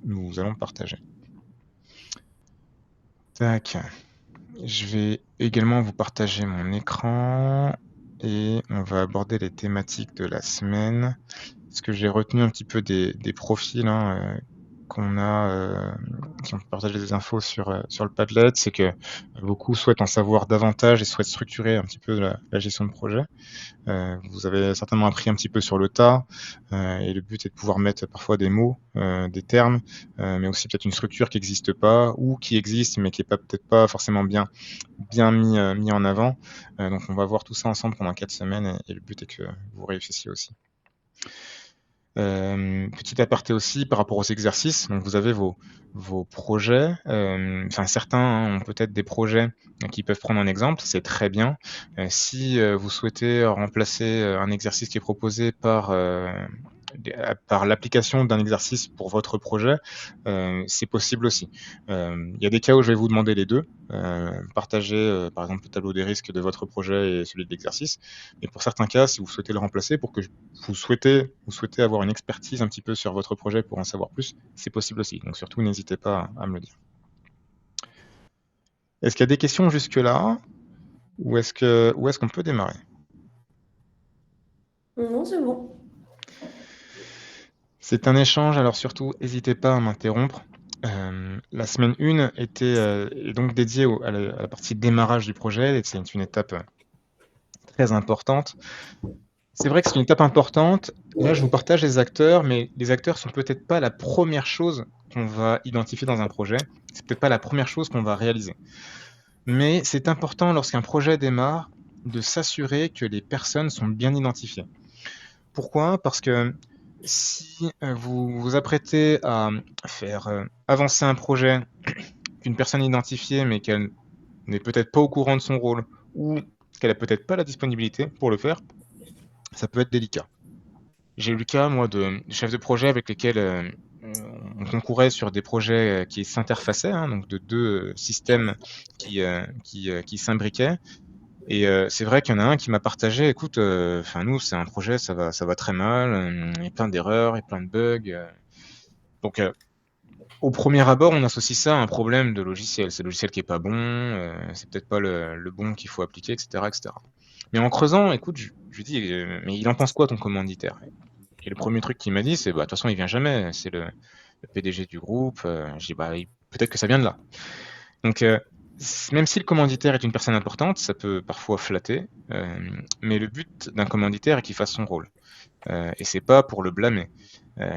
nous allons partager. Tac. Je vais également vous partager mon écran et on va aborder les thématiques de la semaine. Ce que j'ai retenu un petit peu des profils qu'on a, qui ont partagé des infos sur le Padlet, c'est que beaucoup souhaitent en savoir davantage et souhaitent structurer un petit peu la gestion de projet. Vous avez certainement appris un petit peu sur le tas, et le but est de pouvoir mettre parfois des mots, des termes, mais aussi peut-être une structure qui n'existe pas ou qui existe mais qui est peut-être pas forcément bien mis en avant. Donc on va voir tout ça ensemble pendant 4 semaines et le but est que vous réussissiez aussi. Petit aparté aussi par rapport aux exercices, donc vous avez vos projets, enfin certains ont peut-être des projets qui peuvent prendre un exemple, c'est très bien. Si vous souhaitez remplacer un exercice qui est proposé par l'application d'un exercice pour votre projet, c'est possible aussi. Il y a des cas où je vais vous demander les deux, partager par exemple le tableau des risques de votre projet et celui de l'exercice. Et pour certains cas, si vous souhaitez le remplacer, pour que vous souhaitez avoir une expertise un petit peu sur votre projet pour en savoir plus, c'est possible aussi. Donc surtout, n'hésitez pas à me le dire. Est-ce qu'il y a des questions jusque-là ou est-ce qu'on peut démarrer? Non, c'est bon. C'est un échange, alors surtout, n'hésitez pas à m'interrompre. La semaine 1 est donc dédiée à la partie démarrage du projet, et c'est une étape très importante. C'est vrai que c'est une étape importante. Là, je vous partage les acteurs, mais les acteurs sont peut-être pas la première chose qu'on va identifier dans un projet. C'est peut-être pas la première chose qu'on va réaliser. Mais c'est important lorsqu'un projet démarre de s'assurer que les personnes sont bien identifiées. Pourquoi? Parce que si vous vous apprêtez à faire avancer un projet qu'une personne est identifiée, mais qu'elle n'est peut-être pas au courant de son rôle, ou qu'elle a peut-être pas la disponibilité pour le faire, ça peut être délicat. J'ai eu le cas, moi, de chefs de projet avec lesquels on concourait sur des projets qui s'interfaçaient, hein, donc de deux systèmes qui s'imbriquaient. Et c'est vrai qu'il y en a un qui m'a partagé, écoute, enfin nous, c'est un projet, ça va très mal, il y a plein d'erreurs, il y a plein de bugs. Donc, au premier abord, on associe ça à un problème de logiciel. C'est le logiciel qui est pas bon, c'est peut-être pas le bon qu'il faut appliquer, etc., etc. Mais en creusant, écoute, je lui dis, mais il en pense quoi ton commanditaire? Et le premier truc qu'il m'a dit, c'est, bah, de toute façon, il vient jamais, c'est le PDG du groupe. Je dis, bah, peut-être que ça vient de là. Donc, même si le commanditaire est une personne importante, ça peut parfois flatter, mais le but d'un commanditaire est qu'il fasse son rôle. Et c'est pas pour le blâmer.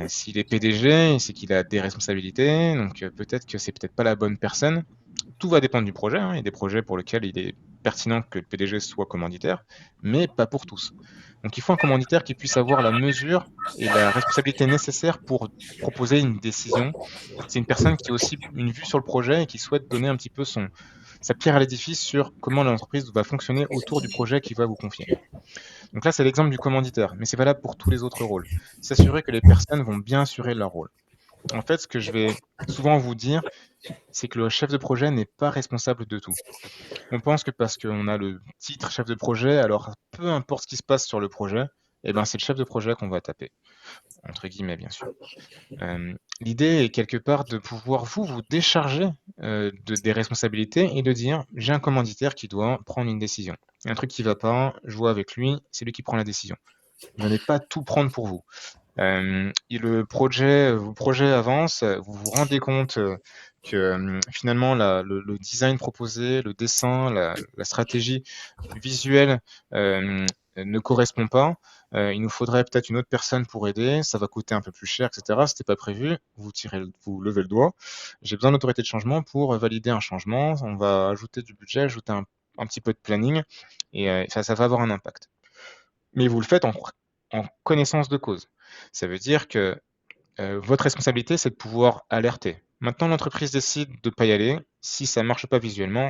S'il est PDG, c'est qu'il a des responsabilités, donc peut-être que c'est peut-être pas la bonne personne. Tout va dépendre du projet, hein. Il y a des projets pour lesquels il est pertinent que le PDG soit commanditaire, mais pas pour tous. Donc il faut un commanditaire qui puisse avoir la mesure et la responsabilité nécessaire pour proposer une décision. C'est une personne qui a aussi une vue sur le projet et qui souhaite donner un petit peu sa pierre à l'édifice sur comment l'entreprise va fonctionner autour du projet qu'il va vous confier. Donc là, c'est l'exemple du commanditaire, mais c'est valable pour tous les autres rôles. S'assurer que les personnes vont bien assurer leur rôle. En fait, ce que je vais souvent vous dire, c'est que le chef de projet n'est pas responsable de tout. On pense que parce qu'on a le titre chef de projet, alors peu importe ce qui se passe sur le projet, eh ben c'est le chef de projet qu'on va taper, entre guillemets bien sûr. L'idée est quelque part de pouvoir vous décharger des responsabilités et de dire j'ai un commanditaire qui doit prendre une décision. Il y a un truc qui va pas, je vois avec lui, c'est lui qui prend la décision. Vous n'allez pas tout prendre pour vous. Et vos projets avancent, vous vous rendez compte que finalement le design proposé, le dessin, la stratégie visuelle ne correspond pas. Il nous faudrait peut-être une autre personne pour aider, ça va coûter un peu plus cher, etc. C'était pas prévu, vous levez le doigt. J'ai besoin d'autorité de changement pour valider un changement. On va ajouter du budget, ajouter un petit peu de planning, et ça va avoir un impact. Mais vous le faites en connaissance de cause. Ça veut dire que votre responsabilité, c'est de pouvoir alerter. Maintenant, l'entreprise décide de ne pas y aller. Si ça ne marche pas visuellement,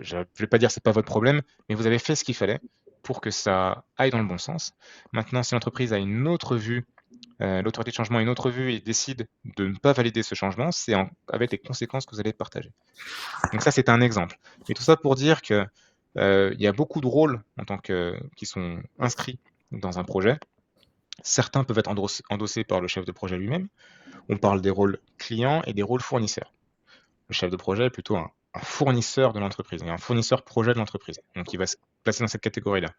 je ne vais pas dire que ce n'est pas votre problème, mais vous avez fait ce qu'il fallait pour que ça aille dans le bon sens. Maintenant, si l'entreprise a une autre vue, l'autorité de changement a une autre vue et décide de ne pas valider ce changement, c'est avec les conséquences que vous allez partager. Donc ça, c'est un exemple. Mais tout ça pour dire que il y a beaucoup de rôles qui sont inscrits dans un projet. Certains peuvent être endossés par le chef de projet lui-même, On parle des rôles clients et des rôles fournisseurs. Le chef de projet est plutôt un fournisseur de l'entreprise, et un fournisseur projet de l'entreprise. Donc il va se placer dans cette catégorie-là.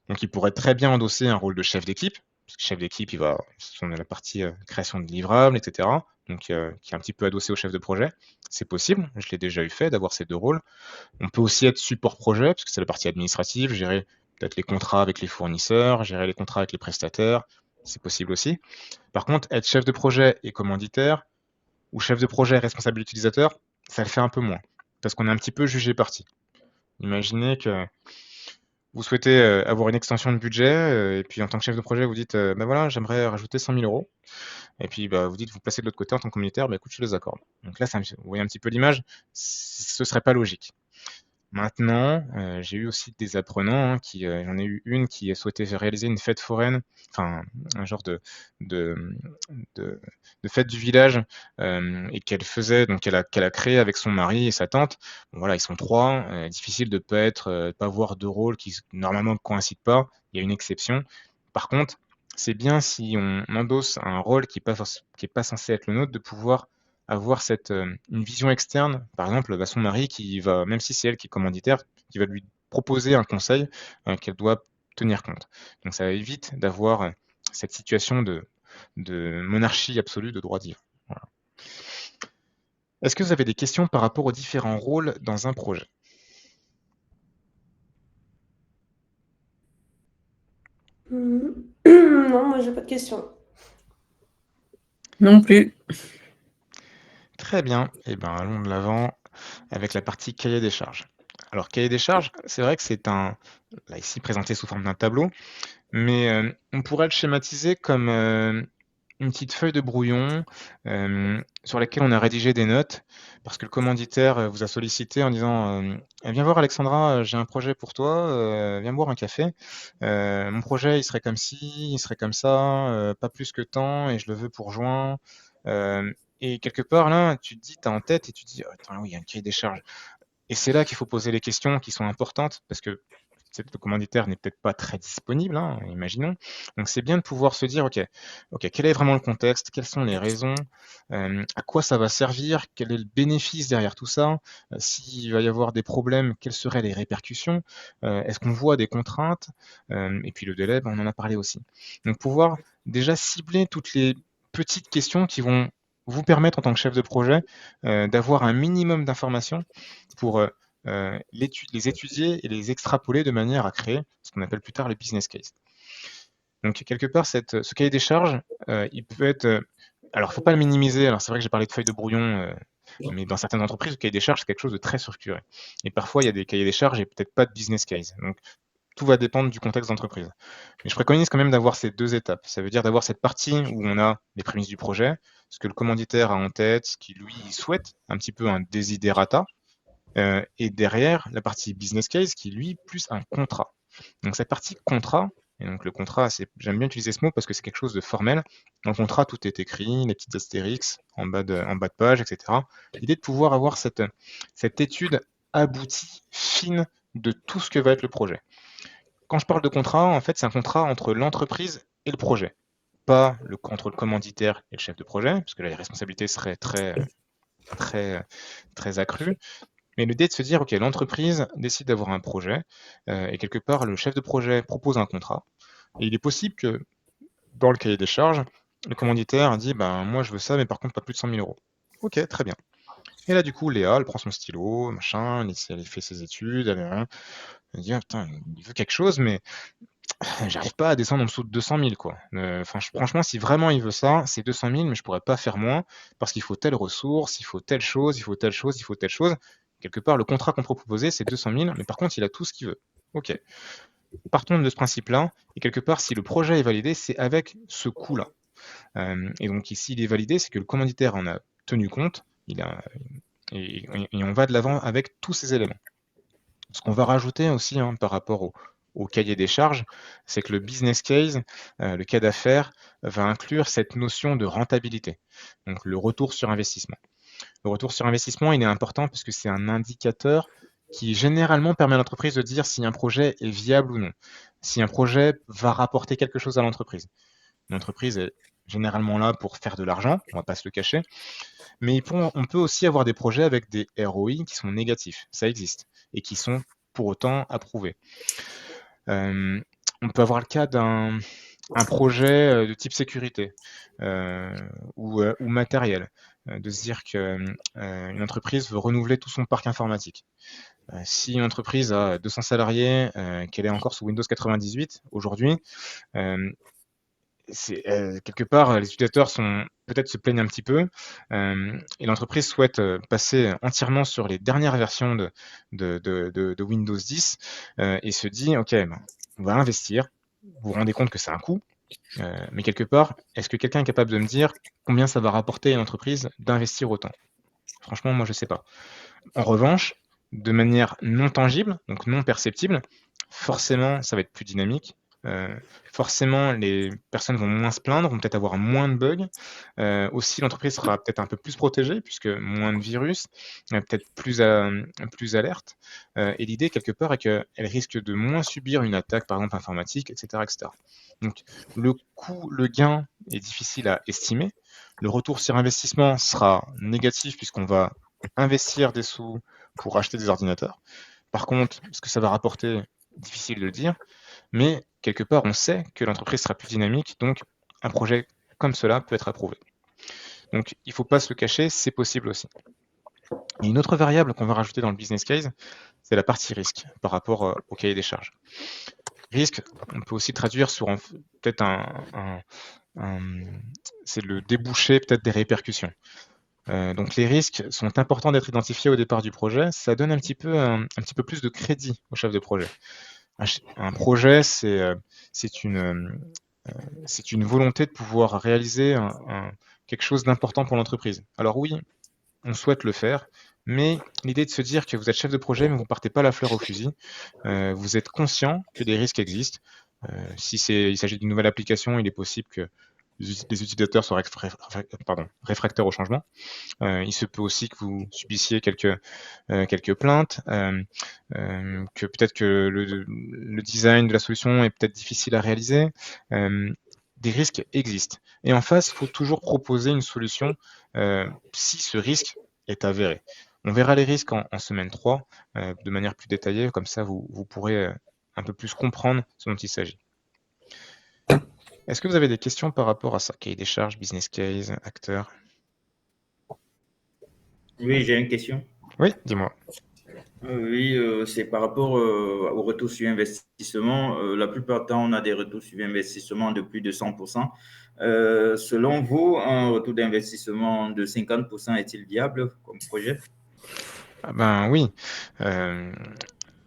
Donc il pourrait très bien endosser un rôle de chef d'équipe, parce que chef d'équipe, il va, ce sont la partie création de livrables, etc. Donc qui est un petit peu adossé au chef de projet. C'est possible, je l'ai déjà eu fait d'avoir ces deux rôles. On peut aussi être support projet, parce que c'est la partie administrative, gérer peut-être les contrats avec les fournisseurs, gérer les contrats avec les prestataires, c'est possible aussi. Par contre, être chef de projet et commanditaire, ou chef de projet responsable utilisateur, ça le fait un peu moins, parce qu'on est un petit peu jugé parti. Imaginez que vous souhaitez avoir une extension de budget, et puis en tant que chef de projet, vous dites, ben voilà, j'aimerais rajouter 100 000 euros. Et puis bah, vous dites, vous placez de l'autre côté en tant que communautaire, bah, écoute, je les accorde. Donc là, vous voyez un petit peu l'image, ce serait pas logique. Maintenant, j'ai eu aussi des apprenants, hein, j'en ai eu une qui souhaitait réaliser une fête foraine, enfin un genre de, de, de fête du village, et qu'elle a créé avec son mari et sa tante. Bon, voilà, ils sont trois, difficile de pas voir deux rôles qui normalement ne coïncident pas. Il y a une exception. Par contre, c'est bien si on endosse un rôle qui est pas censé être le nôtre, de pouvoir avoir une vision externe, par exemple, bah, son mari qui va, même si c'est elle qui est commanditaire, qui va lui proposer un conseil qu'elle doit tenir compte. Donc ça évite d'avoir cette situation de monarchie absolue de droit divin. Voilà. Est-ce que vous avez des questions par rapport aux différents rôles dans un projet? Non, moi j'ai pas de questions. Non plus. Très bien, et ben allons de l'avant avec la partie cahier des charges. Alors cahier des charges, c'est vrai que là ici présenté sous forme d'un tableau, mais on pourrait le schématiser comme une petite feuille de brouillon sur laquelle on a rédigé des notes, parce que le commanditaire vous a sollicité en disant viens voir Alexandra, j'ai un projet pour toi, viens boire un café. Mon projet, il serait comme ci, il serait comme ça, pas plus que tant, et je le veux pour juin. Euh, et quelque part, là, tu te dis, tu as en tête et tu te dis, oh, attends, oui, il y a un cahier des charges. Et c'est là qu'il faut poser les questions qui sont importantes, parce que le commanditaire n'est peut-être pas très disponible, hein, imaginons. Donc c'est bien de pouvoir se dire, ok, quel est vraiment le contexte, quelles sont les raisons, à quoi ça va servir, quel est le bénéfice derrière tout ça, s'il va y avoir des problèmes, quelles seraient les répercussions, est-ce qu'on voit des contraintes, et puis le délai, ben, on en a parlé aussi. Donc pouvoir déjà cibler toutes les petites questions qui vont vous permettre en tant que chef de projet d'avoir un minimum d'informations pour les étudier et les extrapoler de manière à créer ce qu'on appelle plus tard le business case. Donc quelque part, ce cahier des charges, il peut être... alors, il ne faut pas le minimiser. Alors, c'est vrai que j'ai parlé de feuilles de brouillon, mais dans certaines entreprises, le cahier des charges, c'est quelque chose de très structuré. Et parfois, il y a des cahiers des charges et peut-être pas de business case. Donc, tout va dépendre du contexte d'entreprise. Mais je préconise quand même d'avoir ces deux étapes. Ça veut dire d'avoir cette partie où on a les prémices du projet, ce que le commanditaire a en tête, ce qu'il lui souhaite, un petit peu un desiderata, et derrière, la partie business case qui, lui, plus un contrat. Donc cette partie contrat, et donc le contrat, j'aime bien utiliser ce mot parce que c'est quelque chose de formel. Dans le contrat, tout est écrit, les petites astérix en bas de page, etc. L'idée de pouvoir avoir cette étude aboutie, fine, de tout ce que va être le projet. Quand je parle de contrat, en fait, c'est un contrat entre l'entreprise et le projet. Pas entre le commanditaire et le chef de projet, parce que là, les responsabilités seraient très, très accrues. Mais l'idée de se dire, OK, l'entreprise décide d'avoir un projet, et quelque part, le chef de projet propose un contrat. Et il est possible que, dans le cahier des charges, le commanditaire dit, ben, moi, je veux ça, mais par contre, pas plus de 100 000 euros. OK, très bien. Et là, du coup, Léa, elle prend son stylo, machin, elle fait ses études, elle dit, ah, putain, il veut quelque chose, mais j'arrive pas à descendre en dessous de 200 000, quoi. Franchement, si vraiment il veut ça, c'est 200 000, mais je pourrais pas faire moins, parce qu'il faut telle ressource, il faut telle chose, il faut telle chose, il faut telle chose. Quelque part, le contrat qu'on peut proposer, c'est 200 000, mais par contre, il a tout ce qu'il veut. Ok. Partons de ce principe-là, et quelque part, si le projet est validé, c'est avec ce coût-là. Et donc, s'il est validé, c'est que le commanditaire en a tenu compte, et on va de l'avant avec tous ces éléments. Ce qu'on va rajouter aussi, hein, par rapport au cahier des charges, c'est que le business case, le cas d'affaires, va inclure cette notion de rentabilité, donc le retour sur investissement. Le retour sur investissement, il est important parce que c'est un indicateur qui généralement permet à l'entreprise de dire si un projet est viable ou non, si un projet va rapporter quelque chose à l'entreprise. Une entreprise est généralement là pour faire de l'argent, on va pas se le cacher, mais on peut aussi avoir des projets avec des ROI qui sont négatifs, ça existe, et qui sont pour autant approuvés. On peut avoir le cas d'un projet de type sécurité ou matériel, de se dire qu'une entreprise veut renouveler tout son parc informatique. Si une entreprise a 200 salariés, qu'elle est encore sous Windows 98 aujourd'hui, quelque part, les utilisateurs peut-être se plaignent un petit peu, et l'entreprise souhaite passer entièrement sur les dernières versions de Windows 10 et se dit, OK, ben, on va investir. Vous vous rendez compte que c'est un coût, mais quelque part, est-ce que quelqu'un est capable de me dire combien ça va rapporter à une entreprise d'investir autant? Franchement, moi, je ne sais pas. En revanche, de manière non tangible, donc non perceptible, forcément, ça va être plus dynamique. Forcément, les personnes vont moins se plaindre, vont peut-être avoir moins de bugs. Aussi, l'entreprise sera peut-être un peu plus protégée, puisque moins de virus, peut-être plus alerte. Et l'idée, quelque part, est qu'elle risque de moins subir une attaque, par exemple informatique, etc., etc. Donc, le coût, le gain est difficile à estimer. Le retour sur investissement sera négatif, puisqu'on va investir des sous pour acheter des ordinateurs. Par contre, ce que ça va rapporter, difficile de le dire, mais quelque part, on sait que l'entreprise sera plus dynamique, donc un projet comme cela peut être approuvé. Donc il ne faut pas se le cacher, c'est possible aussi. Et une autre variable qu'on va rajouter dans le business case, c'est la partie risque par rapport au cahier des charges. Risque, on peut aussi traduire sur peut-être c'est le débouché peut-être des répercussions. Donc les risques sont importants d'être identifiés au départ du projet. Ça donne un petit peu plus de crédit au chef de projet. Un projet, c'est une volonté de pouvoir réaliser quelque chose d'important pour l'entreprise. Alors oui, on souhaite le faire, mais l'idée de se dire que vous êtes chef de projet, mais vous ne partez pas la fleur au fusil, vous êtes conscient que des risques existent. Si il s'agit d'une nouvelle application, il est possible que les utilisateurs soient réfractaires au changement. Il se peut aussi que vous subissiez quelques plaintes, que peut-être que le design de la solution est peut-être difficile à réaliser. Des risques existent. Et en face, il faut toujours proposer une solution si ce risque est avéré. On verra les risques en semaine 3 de manière plus détaillée, comme ça vous pourrez un peu plus comprendre ce dont il s'agit. Est-ce que vous avez des questions par rapport à ça? Cahier des charges, business case, acteur? Oui, j'ai une question. Oui, dis-moi. Oui, c'est par rapport au retour sur investissement. La plupart du temps, on a des retours sur investissement de plus de 100%. Selon vous, un retour d'investissement de 50% est-il viable comme projet? Ah ben oui.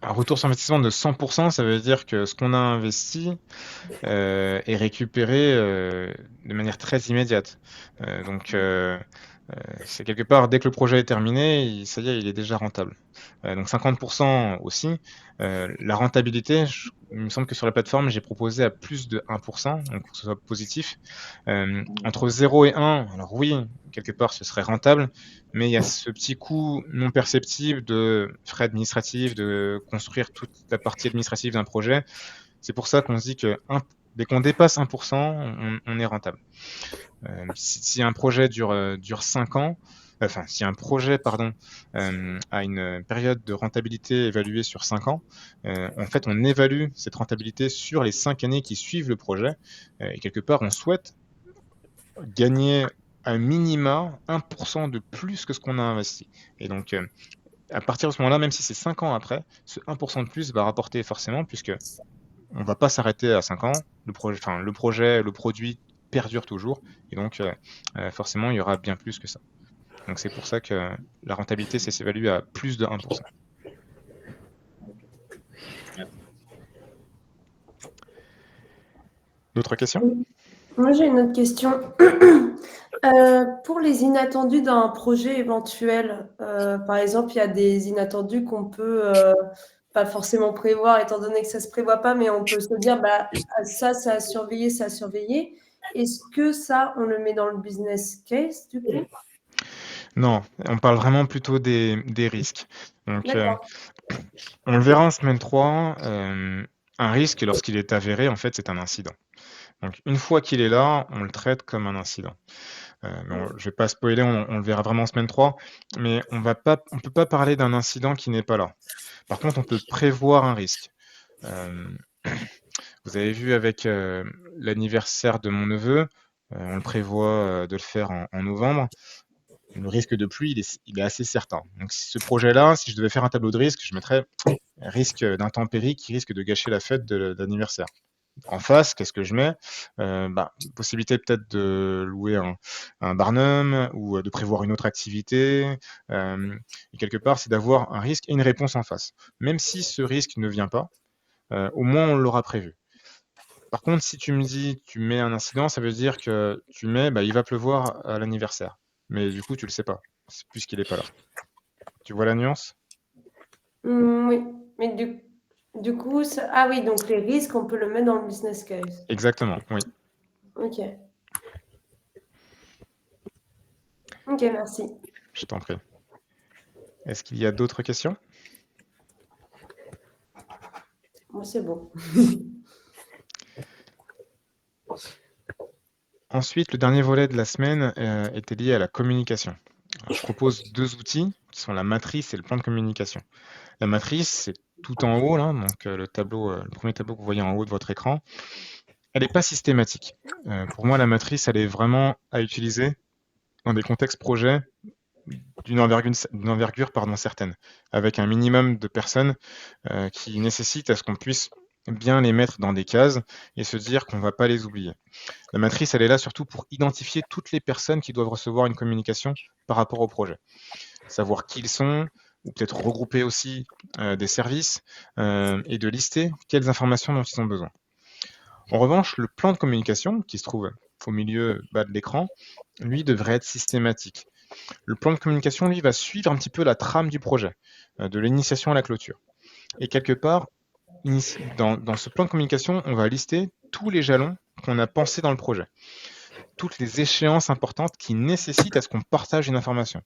Un retour sur investissement de 100%, ça veut dire que ce qu'on a investi est récupéré de manière très immédiate. Donc, c'est quelque part, dès que le projet est terminé, ça y est, il est déjà rentable. Donc 50% aussi. La rentabilité, il me semble que sur la plateforme, j'ai proposé à plus de 1%, donc pour que ce soit positif. Entre 0 et 1, alors oui, quelque part, ce serait rentable, mais il y a ce petit coût non perceptible de frais administratifs, de construire toute la partie administrative d'un projet. C'est pour ça qu'on se dit que dès qu'on dépasse 1%, on est rentable. Si un projet dure 5 ans, enfin, si un projet, pardon, a une période de rentabilité évaluée sur 5 ans, en fait, on évalue cette rentabilité sur les 5 années qui suivent le projet. Et quelque part, on souhaite gagner un minima 1% de plus que ce qu'on a investi. Et donc, à partir de ce moment-là, même si c'est 5 ans après, ce 1% de plus va rapporter forcément, puisque on ne va pas s'arrêter à 5 ans. Le projet, le produit perdure toujours. Et donc, forcément, il y aura bien plus que ça. Donc, c'est pour ça que la rentabilité s'évalue à plus de 1%. D'autres questions? Moi, j'ai une autre question. Pour les inattendus d'un projet éventuel, par exemple, il y a des inattendus qu'on peut pas forcément prévoir, étant donné que ça ne se prévoit pas, mais on peut se dire, bah, ça a surveillé, ça a surveillé. Est-ce que ça, on le met dans le business case, du coup? Non, on parle vraiment plutôt des risques. Donc, D'accord. on le verra en semaine 3. Un risque, lorsqu'il est avéré, en fait, c'est un incident. Donc, une fois qu'il est là, on le traite comme un incident. Je ne vais pas spoiler, on le verra vraiment en semaine 3, mais on ne peut pas parler d'un incident qui n'est pas là. Par contre, on peut prévoir un risque. Vous avez vu avec l'anniversaire de mon neveu, on le prévoit de le faire en novembre. Le risque de pluie, il est assez certain. Donc, ce projet-là, si je devais faire un tableau de risque, je mettrais risque d'intempérie qui risque de gâcher la fête d'anniversaire. En face, qu'est-ce que je mets? Possibilité peut-être de louer un barnum ou de prévoir une autre activité. Et quelque part, c'est d'avoir un risque et une réponse en face. Même si ce risque ne vient pas, au moins on l'aura prévu. Par contre, si tu me dis tu mets un incident, ça veut dire que tu mets il va pleuvoir à l'anniversaire. Mais du coup, tu le sais pas, puisqu'il n'est pas là. Tu vois la nuance? Oui, mais du coup, ah oui, donc les risques, on peut le mettre dans le business case. Exactement, oui. Ok. Ok, merci. Je t'en prie. Est-ce qu'il y a d'autres questions? Moi, c'est bon. Ensuite, le dernier volet de la semaine était lié à la communication. Alors, je propose 2 outils qui sont la matrice et le plan de communication. La matrice, c'est tout en haut, là, donc le premier tableau que vous voyez en haut de votre écran. Elle n'est pas systématique. Pour moi, la matrice, elle est vraiment à utiliser dans des contextes projets d'une envergure certaine, avec un minimum de personnes qui nécessitent à ce qu'on puisse bien les mettre dans des cases et se dire qu'on ne va pas les oublier. La matrice, elle est là surtout pour identifier toutes les personnes qui doivent recevoir une communication par rapport au projet. Savoir qui ils sont, ou peut-être regrouper aussi des services et de lister quelles informations dont ils ont besoin. En revanche, le plan de communication, qui se trouve au milieu bas de l'écran, lui devrait être systématique. Le plan de communication, lui, va suivre un petit peu la trame du projet, de l'initiation à la clôture. Et quelque part, dans ce plan de communication, on va lister tous les jalons qu'on a pensés dans le projet. Toutes les échéances importantes qui nécessitent à ce qu'on partage une information.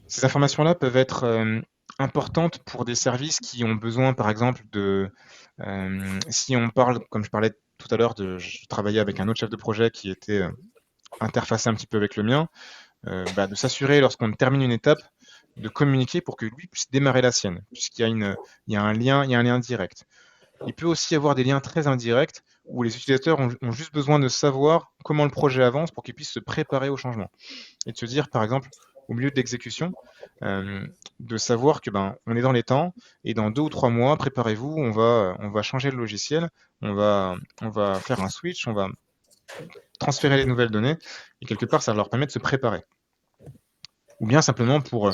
Ces informations-là peuvent être importantes pour des services qui ont besoin, par exemple, si on parle, comme je parlais tout à l'heure, je travaillais avec un autre chef de projet qui était interfacé un petit peu avec le mien, de s'assurer lorsqu'on termine une étape, de communiquer pour que lui puisse démarrer la sienne, puisqu'il y a un lien direct. Il peut aussi y avoir des liens très indirects où les utilisateurs ont juste besoin de savoir comment le projet avance pour qu'ils puissent se préparer au changement. Et de se dire, par exemple, au milieu de l'exécution, de savoir que on est dans les temps et dans 2 ou 3 mois, préparez-vous, on va changer le logiciel, on va faire un switch, on va transférer les nouvelles données et quelque part, ça leur permet de se préparer. Ou bien simplement pour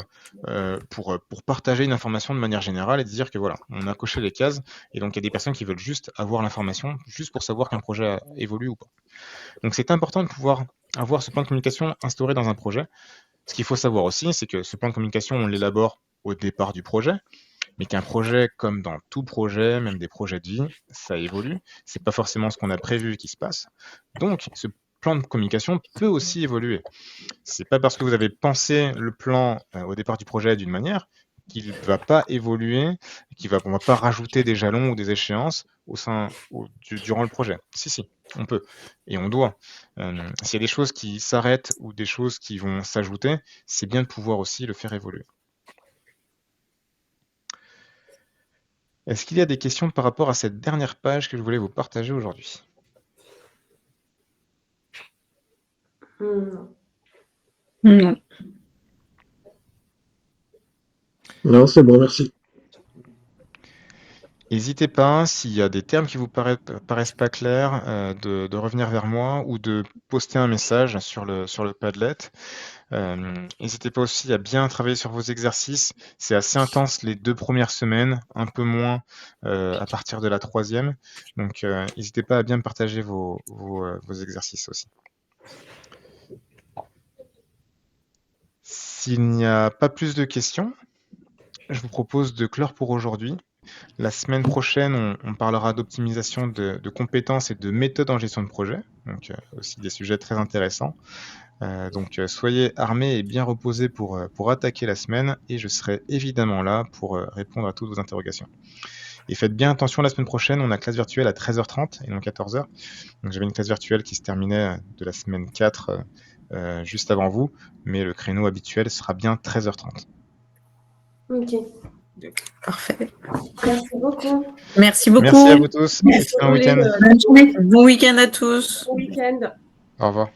partager une information de manière générale et de dire que voilà, on a coché les cases et donc il y a des personnes qui veulent juste avoir l'information, juste pour savoir qu'un projet évolue ou pas. Donc c'est important de pouvoir avoir ce plan de communication instauré dans un projet. Ce qu'il faut savoir aussi, c'est que ce plan de communication, on l'élabore au départ du projet, mais qu'un projet, comme dans tout projet, même des projets de vie, ça évolue. C'est pas forcément ce qu'on a prévu qui se passe. Donc, ce plan de communication peut aussi évoluer. C'est pas parce que vous avez pensé le plan au départ du projet d'une manière qu'il ne va pas évoluer, on va pas rajouter des jalons ou des échéances durant le projet. Si, on peut et on doit. S'il y a des choses qui s'arrêtent ou des choses qui vont s'ajouter, c'est bien de pouvoir aussi le faire évoluer. Est-ce qu'il y a des questions par rapport à cette dernière page que je voulais vous partager aujourd'hui? Non. Non, c'est bon, merci. N'hésitez pas, s'il y a des termes qui vous paraissent pas clairs, de revenir vers moi ou de poster un message sur le Padlet. N'hésitez pas aussi à bien travailler sur vos exercices. C'est assez intense les 2 premières semaines, un peu moins à partir de la 3e. Donc, n'hésitez pas à bien partager vos exercices aussi. S'il n'y a pas plus de questions, je vous propose de clore pour aujourd'hui. La semaine prochaine, on parlera d'optimisation de compétences et de méthodes en gestion de projet, donc aussi des sujets très intéressants. Donc soyez armés et bien reposés pour attaquer la semaine et je serai évidemment là pour répondre à toutes vos interrogations. Et faites bien attention, la semaine prochaine, on a classe virtuelle à 13h30 et non 14h. Donc j'avais une classe virtuelle qui se terminait de la semaine 4 juste avant vous, mais le créneau habituel sera bien 13h30. Ok. Parfait. Merci beaucoup. Merci beaucoup. Merci à vous tous. Excellent week-end. Bonne journée. Bon week-end à tous. Bon week-end. Au revoir.